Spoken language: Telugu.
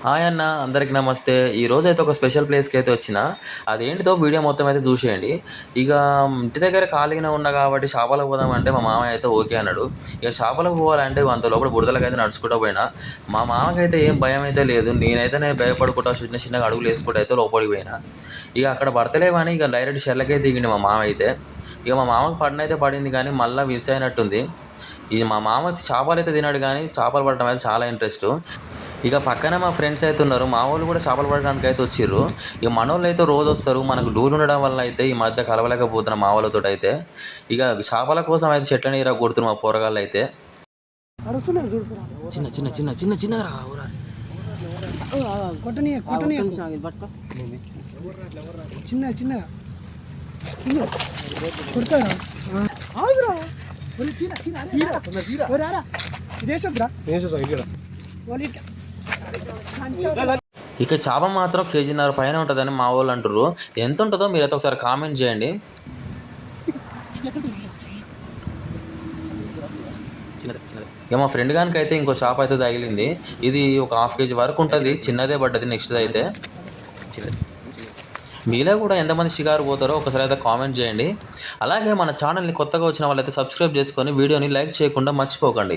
హాయ్ అన్న, అందరికి నమస్తే. ఈరోజు అయితే ఒక స్పెషల్ ప్లేస్కి అయితే వచ్చిన. అదేంటిదో వీడియో మొత్తం అయితే చూసేయండి. ఇక ఇంటి దగ్గర ఖాళీగానే ఉన్నా కాబట్టి చేపలకు పోదామంటే మా మామయ్య అయితే ఓకే అన్నాడు. ఇక చేపలకు పోవాలంటే అంత లోపల బురదలకు అయితే నడుచుకుంటూ పోయినా. మా మామకైతే ఏం భయం అయితే లేదు. నేను భయపడుకుంటా చిన్న చిన్నగా అడుగులు వేసుకుంటూ అయితే లోపలికి పోయినా. ఇక అక్కడ పడతలేవని ఇక డైరెక్ట్ షెర్లకే దిగిండి మా మామ అయితే. ఇక మా మామకు పడినైతే పడింది కానీ మళ్ళీ మిస్ అయినట్టుంది. ఇది మా మామ చేపలు అయితే తినాడు కానీ చేపలు పడటం అయితే చాలా ఇంట్రెస్ట్. ఇక పక్కనే మా ఫ్రెండ్స్ అయితే ఉన్నారు. మా వాళ్ళు కూడా చేపలు పడడానికి అయితే వచ్చిర్రు. ఇక మనోళ్ళు అయితే రోజు వస్తారు. మనకు దూరం ఉండడం వల్ల అయితే ఈ మధ్య కలవలేకపోతున్నాం మా వాళ్ళతో అయితే. ఇక చేపల కోసం అయితే చెట్ల నీర కొడుతున్నారు మా పోరగాళ్ళు అయితే. చిన్న చిన్న చిన్న చిన్న చిన్న చిన్న చిన్న ఇక చేప మాత్రం కేజీన్నర పైన ఉంటుందని మా వాళ్ళు అంటారు. ఎంత ఉంటుందో మీరైతే ఒకసారి కామెంట్ చేయండి. ఇక మా ఫ్రెండ్ గానికి అయితే ఇంకో చేప అయితే తగిలింది. ఇది ఒక 1/2 kg వరకు ఉంటుంది. చిన్నదే పడ్డది. నెక్స్ట్ అయితే మీలో కూడా ఎంతమంది షికారు పోతారో ఒకసారి అయితే కామెంట్ చేయండి. అలాగే మన ఛానల్ని కొత్తగా వచ్చిన వాళ్ళైతే సబ్స్క్రైబ్ చేసుకొని వీడియోని లైక్ చేయకుండా మర్చిపోకండి.